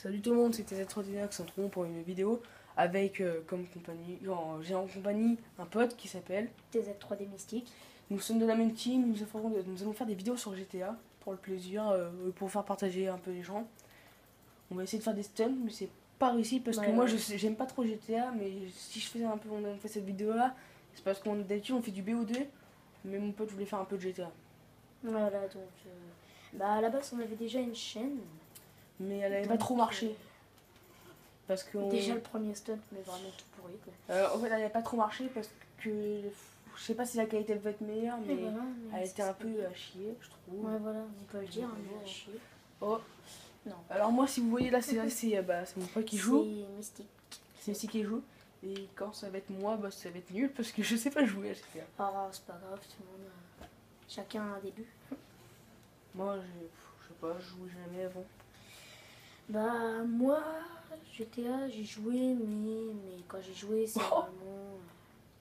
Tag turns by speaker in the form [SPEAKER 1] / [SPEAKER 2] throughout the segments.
[SPEAKER 1] Salut tout le monde, c'était Z3D qui se retrouve pour une vidéo avec comme compagnie, j'ai en compagnie un pote qui s'appelle
[SPEAKER 2] TZ3D Mystique.
[SPEAKER 1] Nous sommes de la même team, nous allons faire des vidéos sur GTA pour le plaisir, pour faire partager un peu les gens. On va essayer de faire des stunts, mais c'est pas réussi parce que moi j'aime pas trop GTA, mais si je faisais un peu, on a fait cette vidéo là, c'est parce qu'on d'habitude on fait du BO2, mais mon pote voulait faire un peu de GTA.
[SPEAKER 2] Voilà, donc à la base on avait déjà une chaîne.
[SPEAKER 1] Mais elle avait pas trop marché. Parce que
[SPEAKER 2] déjà le premier stunt, mais vraiment tout pourri quoi.
[SPEAKER 1] En fait, elle n'avait pas trop marché parce que je sais pas si la qualité devait être meilleure, mais,
[SPEAKER 2] voilà, mais
[SPEAKER 1] elle était un peu à chier, je trouve.
[SPEAKER 2] Ouais, voilà, on peut le dire, à chier.
[SPEAKER 1] Oh,
[SPEAKER 2] non.
[SPEAKER 1] Alors, moi, si vous voyez là, c'est mon pote qui joue.
[SPEAKER 2] C'est Mystique.
[SPEAKER 1] C'est Mystique qui joue. Et quand ça va être moi, ça va être nul parce que je sais pas jouer à GTA.
[SPEAKER 2] Ah, c'est pas grave, tout le monde. Chacun a un début.
[SPEAKER 1] Moi, je sais pas, je joue jamais avant.
[SPEAKER 2] Moi, GTA, j'ai joué, mais quand j'ai joué, c'est vraiment.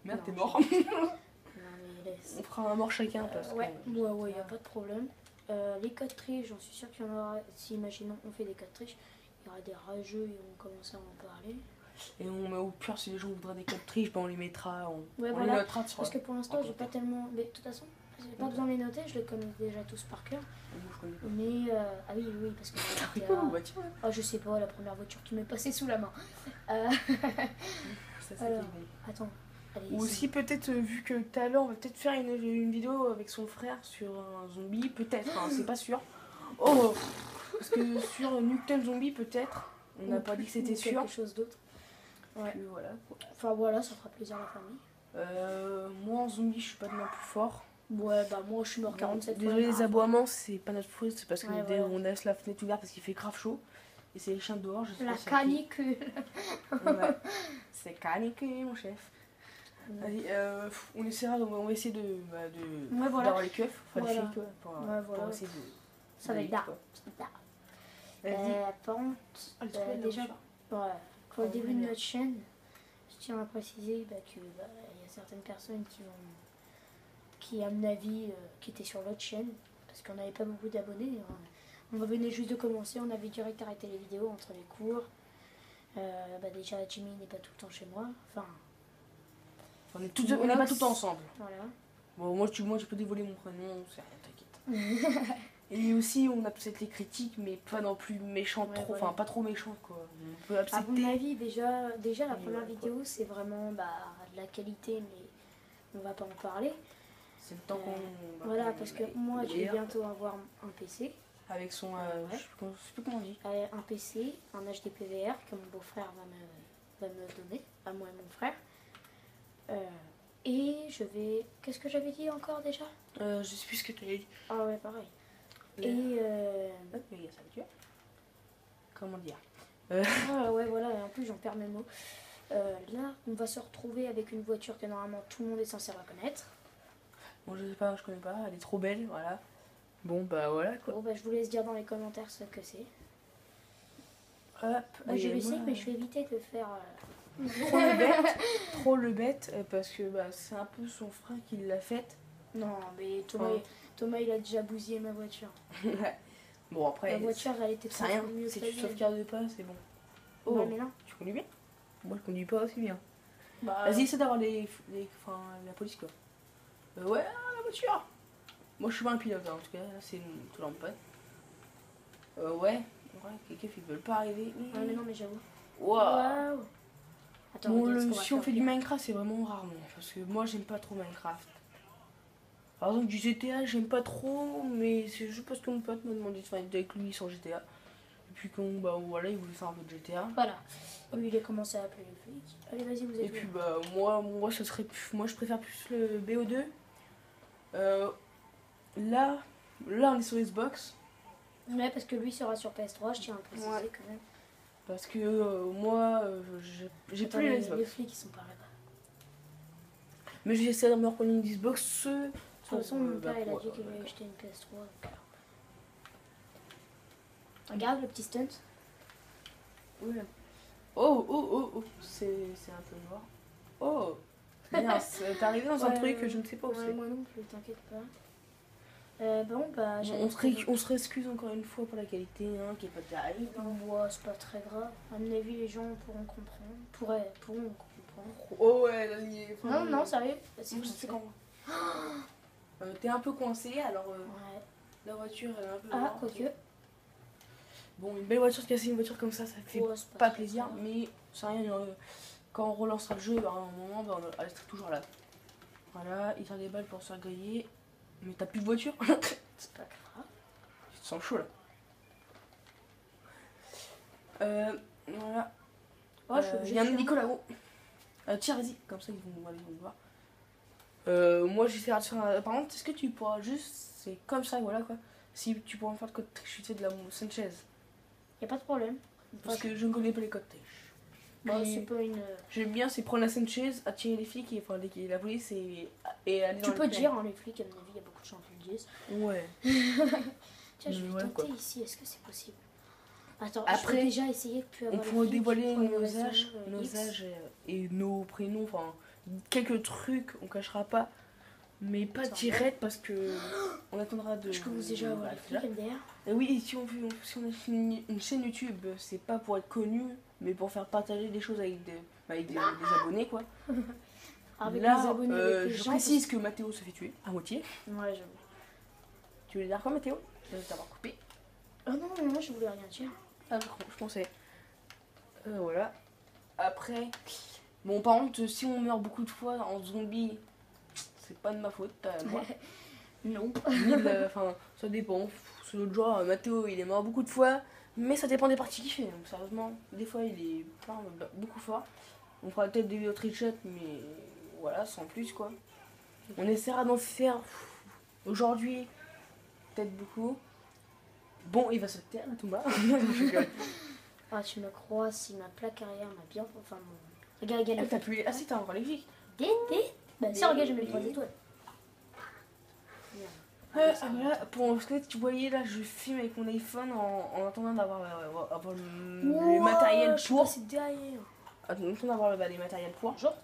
[SPEAKER 1] Merde, t'es mort.
[SPEAKER 2] Non, mais laisse.
[SPEAKER 1] On fera un mort chacun parce que.
[SPEAKER 2] Ouais, y a pas de problème. Les codes triches, j'en suis sûre qu'il y en aura. Si, imaginons, on fait des codes triches, il y aura des rageux et on commence à en parler.
[SPEAKER 1] Et au pire, si les gens voudraient des codes triches, on les mettra. On
[SPEAKER 2] les
[SPEAKER 1] notera sur.
[SPEAKER 2] Parce que pour l'instant, j'ai pas tellement. Mais de toute façon, j'ai pas besoin de les noter, je les connais déjà tous par cœur. Mais ah oui, parce que je sais pas, la première voiture qui m'est passée sous la main. Attends.
[SPEAKER 1] Ou aussi peut-être, vu que tout à l'heure on va peut-être faire une vidéo avec son frère sur un zombie, peut-être, c'est pas sûr. Oh, parce que sur Nuketown Zombie peut-être, on n'a pas dit que c'était sûr.
[SPEAKER 2] Quelque chose d'autre. Ouais.
[SPEAKER 1] Puis voilà.
[SPEAKER 2] Enfin voilà, ça fera plaisir à la famille.
[SPEAKER 1] Moi en zombie je suis pas de plus fort.
[SPEAKER 2] Ouais, moi je suis mort 47 fois.
[SPEAKER 1] Désolé, les aboiements c'est pas notre faute, c'est parce que on laisse la fenêtre ouverte parce qu'il fait grave chaud. Et c'est les chiens dehors, je sais
[SPEAKER 2] la
[SPEAKER 1] pas.
[SPEAKER 2] Canicule.
[SPEAKER 1] Ouais. C'est canicule mon chef. Allez, on va essayer d'avoir les keufs, enfin les filles pour essayer de.
[SPEAKER 2] Ça va être d'art. Par contre, déjà, pour le début de notre chaîne, je tiens à préciser qu'il y a certaines personnes qui à mon avis, qui étaient sur l'autre chaîne, parce qu'on n'avait pas beaucoup d'abonnés. On venait juste de commencer, on avait direct arrêté les vidéos entre les cours. Déjà, Jimmy n'est pas tout le temps chez moi. Enfin,
[SPEAKER 1] on n'est pas tout le temps ensemble.
[SPEAKER 2] Voilà.
[SPEAKER 1] Bon, moi, tu peux dévoiler mon prénom, c'est rien, t'inquiète. Et aussi, on accepte les critiques, mais pas non plus méchantes trop, enfin pas trop méchantes quoi. On peut accepter.
[SPEAKER 2] À mon avis, déjà la première vidéo, c'est vraiment de la qualité, mais on va pas en parler.
[SPEAKER 1] C'est le temps qu'on.
[SPEAKER 2] Voilà, parce que moi, je vais bientôt avoir un PC.
[SPEAKER 1] Avec son. Je sais plus comment on dit.
[SPEAKER 2] Un PC, un HD PVR que mon beau-frère va me donner, à moi et mon frère. Et je vais. Qu'est-ce que j'avais dit encore déjà?
[SPEAKER 1] Je sais plus ce que tu avais dit.
[SPEAKER 2] Ah ouais, pareil.
[SPEAKER 1] Comment dire
[SPEAKER 2] ouais, voilà, et en plus j'en perds mes mots. Là, on va se retrouver avec une voiture que normalement tout le monde est censé reconnaître.
[SPEAKER 1] Bon, je sais pas, je connais pas, elle est trop belle, voilà. Bon, voilà quoi.
[SPEAKER 2] Bon, je vous laisse dire dans les commentaires ce que c'est.
[SPEAKER 1] Hop,
[SPEAKER 2] je vais essayer, mais je vais éviter de faire.
[SPEAKER 1] Trop le bête, parce que c'est un peu son frère qui l'a faite.
[SPEAKER 2] Non, mais Thomas il a déjà bousillé ma voiture.
[SPEAKER 1] Bon, après.
[SPEAKER 2] La voiture, elle était
[SPEAKER 1] très rien. Si tu sauvegardes pas, c'est bon.
[SPEAKER 2] Oh, non, mais non.
[SPEAKER 1] Tu conduis bien? Moi, je conduis pas aussi bien. Vas-y, essaie d'avoir la police quoi. Ouais, la voiture. Moi, je suis pas un pilote, en tout cas. Là, c'est tout leur pote. Ouais, les keufs ils veulent pas arriver.
[SPEAKER 2] Ah, mais non, mais j'avoue.
[SPEAKER 1] Waouh. Attends, si on fait du Minecraft, c'est vraiment rarement. Parce que moi, j'aime pas trop Minecraft. Par exemple, du GTA, j'aime pas trop, mais c'est juste parce que mon pote m'a demandé de faire avec lui sur GTA. Et puis voilà, il voulait faire un peu de GTA.
[SPEAKER 2] Voilà. Lui, il a commencé à appeler les flics. Allez, vas-y, vous êtes.
[SPEAKER 1] Et puis moi, je préfère plus le BO2. Là, on est sur Xbox.
[SPEAKER 2] Ouais, parce que lui sera sur PS3, je tiens à le préciser quand même.
[SPEAKER 1] Parce que moi, j'ai plus les Xbox.
[SPEAKER 2] Les flics, ils sont pas là-bas.
[SPEAKER 1] Mais j'essaie de me reprendre une Xbox.
[SPEAKER 2] De toute façon, mon père il a dit qu'il voulait acheter une PS3. Donc... Regarde le petit stunt.
[SPEAKER 1] Ouais. Oh, c'est un peu noir. Oh, merde, t'es arrivé dans un truc que je ne sais pas où c'est.
[SPEAKER 2] Moi non plus, t'inquiète pas. Bon, bah,
[SPEAKER 1] On se réexcuse encore une fois pour la qualité, hein, qui est pas terrible.
[SPEAKER 2] Moi, c'est pas très grave. À mon avis, les gens pourront comprendre. Pourront comprendre.
[SPEAKER 1] Oh ouais, là, il est...
[SPEAKER 2] Non, non, sérieux.
[SPEAKER 1] C'est quand t'es un peu coincé, alors
[SPEAKER 2] Ouais.
[SPEAKER 1] la voiture elle est un peu...
[SPEAKER 2] Ah, quoique.
[SPEAKER 1] Bon, une belle voiture, casser une voiture comme ça fait
[SPEAKER 2] Ouais, c'est
[SPEAKER 1] pas
[SPEAKER 2] très
[SPEAKER 1] plaisir,
[SPEAKER 2] grave.
[SPEAKER 1] mais c'est rien. Quand on relancera le jeu, à un moment, bah, elle sera toujours là. Voilà, il tire des balles pour se faire griller. Mais t'as plus de voiture.
[SPEAKER 2] C'est pas grave.
[SPEAKER 1] Tu te sens chaud là. Voilà.
[SPEAKER 2] Oh, je suis obligée
[SPEAKER 1] Il y a
[SPEAKER 2] de
[SPEAKER 1] un
[SPEAKER 2] faire.
[SPEAKER 1] Nico là-haut. Tiens, vas-y, comme ça ils vont voir. Moi j'essaierai de faire. Par contre, est-ce que tu pourras juste. C'est comme ça, voilà quoi. Si tu pourras me faire le code triche, je fais de la Sanchez.
[SPEAKER 2] Y a pas de problème.
[SPEAKER 1] Parce que je ne connais pas les codes triche.
[SPEAKER 2] Bah,
[SPEAKER 1] Puis,
[SPEAKER 2] c'est pas une.
[SPEAKER 1] j'aime bien, c'est prendre la Sanchez, attirer les flics, la police et aller dans
[SPEAKER 2] Tu
[SPEAKER 1] le
[SPEAKER 2] peux
[SPEAKER 1] plaid.
[SPEAKER 2] dire, hein, les flics, à mon avis, il y a beaucoup de gens qui le disent.
[SPEAKER 1] Ouais.
[SPEAKER 2] Tiens, je vais
[SPEAKER 1] Ouais,
[SPEAKER 2] tenter
[SPEAKER 1] quoi.
[SPEAKER 2] ici, est-ce que c'est possible? Attends,
[SPEAKER 1] Après,
[SPEAKER 2] je vais déjà essayer de plus
[SPEAKER 1] On
[SPEAKER 2] avoir les
[SPEAKER 1] pourrait
[SPEAKER 2] flics
[SPEAKER 1] dévoiler
[SPEAKER 2] pour une
[SPEAKER 1] nos
[SPEAKER 2] raison,
[SPEAKER 1] âges,
[SPEAKER 2] X.
[SPEAKER 1] et nos prénoms, enfin quelques trucs, on cachera pas, mais pas
[SPEAKER 2] Attends,
[SPEAKER 1] direct parce que on attendra de.
[SPEAKER 2] Je commence déjà à avoir les flics MDR.
[SPEAKER 1] Et oui, si on a une chaîne YouTube, c'est pas pour être connu, mais pour faire partager des choses avec des abonnés quoi.
[SPEAKER 2] Avec
[SPEAKER 1] Là,
[SPEAKER 2] les abonnés, avec les
[SPEAKER 1] je
[SPEAKER 2] gens.
[SPEAKER 1] précise que Mathéo se fait tuer à moitié.
[SPEAKER 2] Ouais, j'avoue.
[SPEAKER 1] Tu voulais dire quoi, Mathéo? Je vais t'avoir coupé.
[SPEAKER 2] Oh non, non, je voulais rien dire.
[SPEAKER 1] Ah, je pensais. Voilà. Après, bon, par contre, si on meurt beaucoup de fois en zombie, c'est pas de ma faute. Moi.
[SPEAKER 2] Non.
[SPEAKER 1] Enfin, ça dépend. C'est l'autre jour, Mathéo, il est mort beaucoup de fois, mais ça dépend des parties qu'il fait. Donc, sérieusement, des fois, il est beaucoup fort. On fera peut-être des vidéos trichettes, mais voilà, sans plus quoi. On essaiera d'en faire aujourd'hui, peut-être beaucoup. Bon, il va se taire, là, tout bas.
[SPEAKER 2] Ah, tu me crois, si ma plaque arrière m'a bien. Enfin, mon. Regarde, regarde.
[SPEAKER 1] T'as plus. Ah si, t'as encore les flics.
[SPEAKER 2] Bah, si, regarde, j'ai mis 3 étoiles.
[SPEAKER 1] Voilà, parce que tu voyais là, je filme avec mon iPhone en attendant d'avoir le matériel pour.
[SPEAKER 2] C'est derrière.
[SPEAKER 1] En attendant d'avoir les matériels pour.
[SPEAKER 2] Genre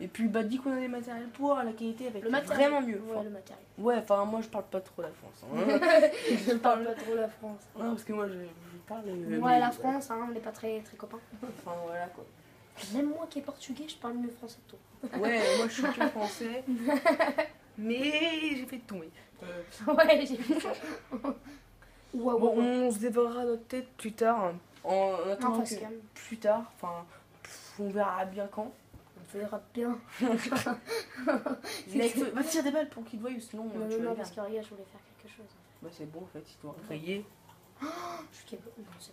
[SPEAKER 1] Et puis bah dit qu'on a des matériels pour, la qualité avec
[SPEAKER 2] le matériel.
[SPEAKER 1] vraiment mieux.
[SPEAKER 2] Ouais, le matériel.
[SPEAKER 1] Ouais, enfin moi je parle pas trop la France. Hein.
[SPEAKER 2] Je parle pas trop la France.
[SPEAKER 1] Non, parce que moi je parle.
[SPEAKER 2] Ouais, la France, hein, on n'est pas très, très copains.
[SPEAKER 1] Enfin voilà quoi.
[SPEAKER 2] Même moi qui est portugais, je parle mieux français que toi.
[SPEAKER 1] Ouais, moi je suis que français. Mais j'ai fait tomber.
[SPEAKER 2] Ouais, j'ai vu ça. Ouais,
[SPEAKER 1] Bon, on se dévorera notre tête plus tard. Hein, en attendant
[SPEAKER 2] face
[SPEAKER 1] que
[SPEAKER 2] cam.
[SPEAKER 1] plus tard. Enfin, on verra bien quand.
[SPEAKER 2] On verra bien.
[SPEAKER 1] Va tirer des balles pour qu'il te voie, sinon
[SPEAKER 2] Non,
[SPEAKER 1] tu vas
[SPEAKER 2] non,
[SPEAKER 1] le
[SPEAKER 2] parce
[SPEAKER 1] faire.
[SPEAKER 2] que regarde, je voulais faire quelque chose.
[SPEAKER 1] Bah c'est bon en fait, il doit rayer.
[SPEAKER 2] Je suis capable. Non, c'est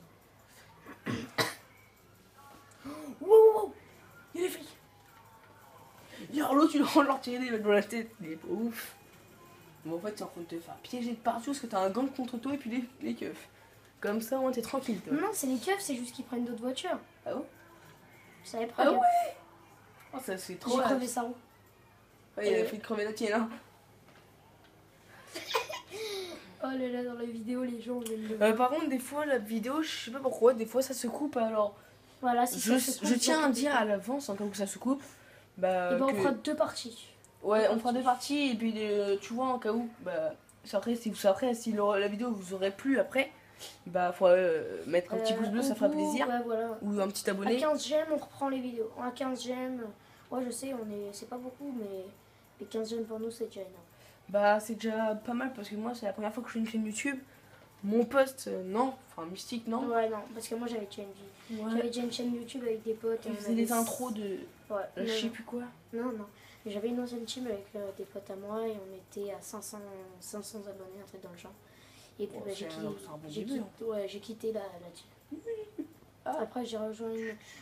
[SPEAKER 2] bon. Wow,
[SPEAKER 1] Il y a les flics. L'autre, tu leur tirer des balles dans la tête. Il est pas ouf. Bon, en fait, c'est en train de te faire piéger de partout parce que t'as un gang contre toi et puis les keufs. Comme ça, au moins, t'es tranquille. Toi.
[SPEAKER 2] Non, c'est les keufs, c'est juste qu'ils prennent d'autres voitures.
[SPEAKER 1] Ah bon?
[SPEAKER 2] Ça les prend.
[SPEAKER 1] Ah ouais? Oh, ça c'est trop.
[SPEAKER 2] J'ai crevé sa roue.
[SPEAKER 1] Ouais, il a fait crever la tienne. Hein.
[SPEAKER 2] Oh là là, dans la vidéo, les gens viennent de.
[SPEAKER 1] Par contre, des fois, la vidéo, je sais pas pourquoi, des fois ça se coupe alors.
[SPEAKER 2] Voilà, si ça se coupe,
[SPEAKER 1] Je tiens à
[SPEAKER 2] donc,
[SPEAKER 1] dire à l'avance, en cas où ça se coupe. Bah,
[SPEAKER 2] et ben, on
[SPEAKER 1] que-
[SPEAKER 2] fera 2 parties.
[SPEAKER 1] Ouais, on fera 2 parties et puis tu vois, en cas où, bah, après, si la vidéo vous aurait plu après, bah, faut mettre un petit pouce bleu, ça fera plaisir.
[SPEAKER 2] Ouais, voilà.
[SPEAKER 1] Ou un petit
[SPEAKER 2] À
[SPEAKER 1] abonné.
[SPEAKER 2] 15 j'aime, on reprend les vidéos. À 15 j'aime, ouais, je sais, c'est pas beaucoup, mais les 15 j'aime pour nous, c'est déjà énorme.
[SPEAKER 1] Bah, c'est déjà pas mal parce que moi, c'est la première fois que je fais une chaîne YouTube. Mon post, non. Enfin, Mystique, non.
[SPEAKER 2] Ouais, non, parce que moi j'avais déjà une vie.
[SPEAKER 1] Ouais.
[SPEAKER 2] J'avais déjà une chaîne YouTube avec des potes.
[SPEAKER 1] On
[SPEAKER 2] on
[SPEAKER 1] faisait
[SPEAKER 2] avait
[SPEAKER 1] des intros de.
[SPEAKER 2] Ouais,
[SPEAKER 1] Je sais plus quoi.
[SPEAKER 2] non. Mais j'avais une ancienne team avec des potes à moi et on était à 500 abonnés, un truc dans le genre. Et puis
[SPEAKER 1] Bon,
[SPEAKER 2] bah,
[SPEAKER 1] c'est un bon début, hein.
[SPEAKER 2] j'ai quitté la team.
[SPEAKER 1] Ah.
[SPEAKER 2] Après j'ai rejoint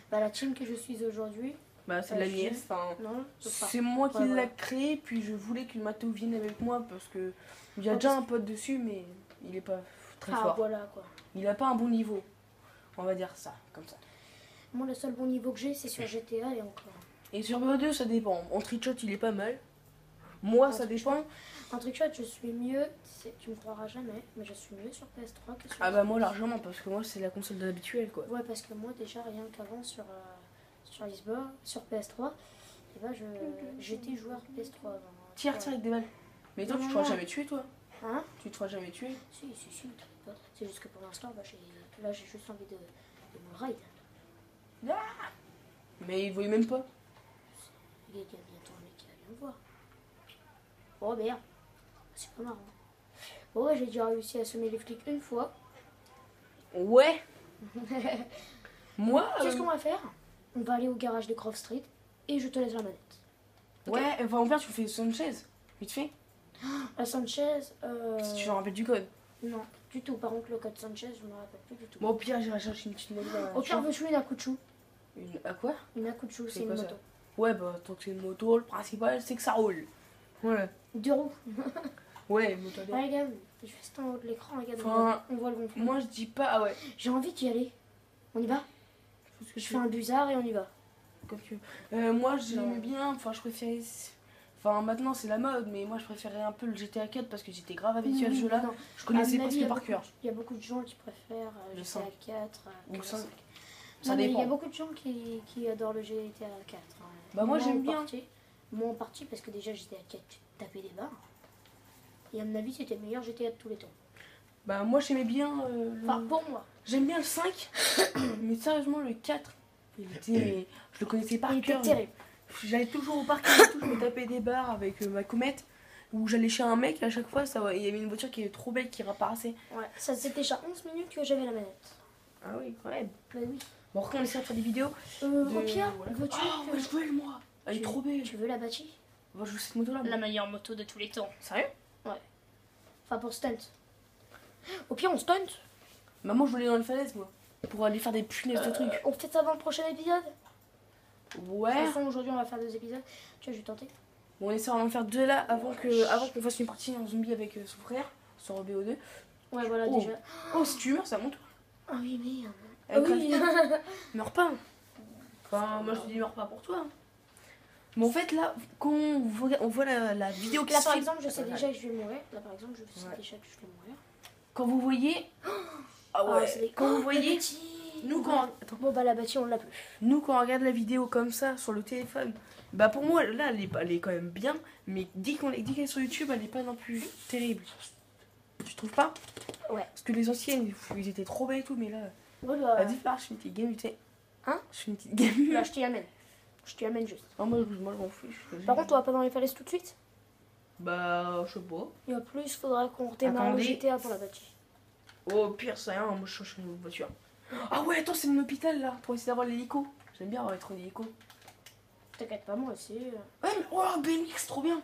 [SPEAKER 2] la team que je suis aujourd'hui.
[SPEAKER 1] Bah, c'est la
[SPEAKER 2] je-
[SPEAKER 1] nièce. Enfin,
[SPEAKER 2] Non, c'est pas.
[SPEAKER 1] c'est moi qui
[SPEAKER 2] Ouais,
[SPEAKER 1] l'ai
[SPEAKER 2] voilà.
[SPEAKER 1] créé, puis je voulais que Mathéo vienne avec moi parce que il y a
[SPEAKER 2] Ouais,
[SPEAKER 1] déjà
[SPEAKER 2] parce
[SPEAKER 1] un pote dessus, mais il est pas très
[SPEAKER 2] Ah
[SPEAKER 1] fort.
[SPEAKER 2] voilà quoi.
[SPEAKER 1] Il a pas un bon niveau. On va dire ça, comme ça.
[SPEAKER 2] Moi le seul bon niveau que j'ai c'est sur GTA et encore.
[SPEAKER 1] Et sur BO2, ça dépend. En trickshot, il est pas mal. Moi,
[SPEAKER 2] En
[SPEAKER 1] ça
[SPEAKER 2] trickshot.
[SPEAKER 1] dépend.
[SPEAKER 2] En trickshot je suis mieux, tu me croiras jamais, mais je suis mieux sur PS3 que sur
[SPEAKER 1] Ah bah moi, largement, parce que moi, c'est la console de l'habituel, quoi.
[SPEAKER 2] Ouais, parce que moi déjà rien qu'avant sur Xbox, sur PS3, et ben j'étais joueur PS3 avant.
[SPEAKER 1] Tire avec des balles. Mais toi,
[SPEAKER 2] Non,
[SPEAKER 1] tu t'auras
[SPEAKER 2] non.
[SPEAKER 1] jamais tué, toi.
[SPEAKER 2] Hein?
[SPEAKER 1] Tu te feras jamais tuer.
[SPEAKER 2] Si, t'inquiète pas. C'est juste que pour l'instant, bah, là j'ai juste envie de me ride.
[SPEAKER 1] Mais il voyait même pas.
[SPEAKER 2] Il y a bientôt un mec qui va bien me voir. Oh merde. C'est pas marrant. Bon ouais, j'ai déjà réussi à semer les flics une fois.
[SPEAKER 1] Ouais. Moi
[SPEAKER 2] Qu'est-ce qu'on va faire? On va aller au garage de Grove Street et je te laisse la manette. Okay.
[SPEAKER 1] Ouais, enfin mon père tu fais Sanchez. Vite fait.
[SPEAKER 2] La Sanchez,
[SPEAKER 1] Si tu te rappelles du code.
[SPEAKER 2] Non, du tout. Par contre, le code Sanchez, je me rappelle plus du tout.
[SPEAKER 1] Bon, au pire, j'irai chercher une petite moto.
[SPEAKER 2] Au pire, veux-tu une Akuchu?
[SPEAKER 1] Une. À quoi?
[SPEAKER 2] Une Akuchu, c'est une moto.
[SPEAKER 1] Ça? Ouais, bah, tant que c'est une moto, le principal, c'est que ça roule. Ouais.
[SPEAKER 2] 2 roues.
[SPEAKER 1] Ouais, moto.
[SPEAKER 2] Ouais, regarde, je fais ça en haut de l'écran, regarde,
[SPEAKER 1] enfin,
[SPEAKER 2] on voit le gonflement.
[SPEAKER 1] Moi, je dis pas. Ah ouais.
[SPEAKER 2] J'ai envie d'y aller. On y va? Je fais un buzzard et on y va.
[SPEAKER 1] Comme tu veux. Moi, j'aimais bien. Enfin, je préférais. Enfin, maintenant, c'est la mode, mais moi, je préférais un peu le GTA 4 parce que j'étais grave habitué à ce jeu-là. Je connaissais presque par cœur.
[SPEAKER 2] Il y a beaucoup de gens qui préfèrent le GTA 4
[SPEAKER 1] ou le 5.
[SPEAKER 2] Ça dépend. Il y a beaucoup de gens qui adorent le GTA 4. Hein.
[SPEAKER 1] Bah, moi, j'aime bien.
[SPEAKER 2] Moi, en partie, parce que déjà, GTA 4, tu tapais des barres. Et à mon avis, c'était le meilleur GTA de tous les temps.
[SPEAKER 1] Bah, moi, j'aimais bien.
[SPEAKER 2] Enfin, pour moi.
[SPEAKER 1] J'aime bien le 5, mais sérieusement, le 4, je le connaissais par cœur.
[SPEAKER 2] Il était terrible.
[SPEAKER 1] J'allais toujours au parc et tout, je me tapais des barres avec ma comète, où j'allais chez un mec, et à chaque fois, il y avait une voiture qui était trop belle, qui reparaissait.
[SPEAKER 2] Ouais, ça c'était déjà 11 minutes que j'avais la manette.
[SPEAKER 1] Ah oui, ouais.
[SPEAKER 2] Bah oui.
[SPEAKER 1] Bon, après, on essaie de faire des vidéos.
[SPEAKER 2] Au pire, veux-tu...
[SPEAKER 1] Oh, je veux elle, moi. Elle est trop belle.
[SPEAKER 2] Tu veux la Bati?
[SPEAKER 1] Bon, je veux cette moto-là.
[SPEAKER 2] La meilleure moto de tous les temps.
[SPEAKER 1] Sérieux?
[SPEAKER 2] Ouais. Enfin, pour stunt. Au pire, on stunt.
[SPEAKER 1] Maman, je voulais dans les falaises, moi. Pour aller faire des punaises de trucs.
[SPEAKER 2] On fait ça dans le prochain épisode?
[SPEAKER 1] Ouais.
[SPEAKER 2] De toute façon, aujourd'hui, on va faire 2 épisodes. Tu vois, je vais tenter.
[SPEAKER 1] Bon, on essaie d'en faire 2 là, avant qu'on fasse une partie en zombie avec son frère, sur BO2.
[SPEAKER 2] Ouais, voilà, déjà.
[SPEAKER 1] Oh, si tu meurs, c'est à mon tour.
[SPEAKER 2] Ah oui, merde.
[SPEAKER 1] Ah oui. Meurs pas. Enfin, moi, je te dis meurs pas pour toi. Mais en fait, là, quand on voit la vidéo qui
[SPEAKER 2] là, par exemple, je sais déjà que je vais mourir. Là, par exemple, je sais déjà que je vais mourir.
[SPEAKER 1] Quand vous voyez... Ah ouais, quand vous voyez... Nous, quand...
[SPEAKER 2] Attends. Bon, bah, la bâtie, on l'a plus.
[SPEAKER 1] Nous, quand on regarde la vidéo comme ça, sur le téléphone, bah, pour moi, là, elle est quand même bien. Mais dès qu'elle est sur YouTube, elle est pas non plus terrible. Tu trouves pas?
[SPEAKER 2] Ouais.
[SPEAKER 1] Parce que les anciennes, ils étaient trop belles et tout, mais là...
[SPEAKER 2] Ouais, bah...
[SPEAKER 1] Vas-y, je fais une petite game, tu sais.
[SPEAKER 2] Hein?
[SPEAKER 1] Je fais une petite game.
[SPEAKER 2] Là, je t'y amène. Je t'y amène juste.
[SPEAKER 1] Ah, moi, je m'en fiche.
[SPEAKER 2] Par contre, on va pas dans les falaises tout de suite?
[SPEAKER 1] Bah, je sais pas.
[SPEAKER 2] Et en plus, il faudra qu'on redémarre le GTA pour la bâtie.
[SPEAKER 1] Oh, pire, c'est rien, moi je cherche une voiture. Ah ouais, attends, c'est mon hôpital là, pour essayer d'avoir l'hélico. J'aime bien avoir trop d'hélico.
[SPEAKER 2] T'inquiète pas, moi aussi.
[SPEAKER 1] Ouais, mais oh, BMX, trop bien.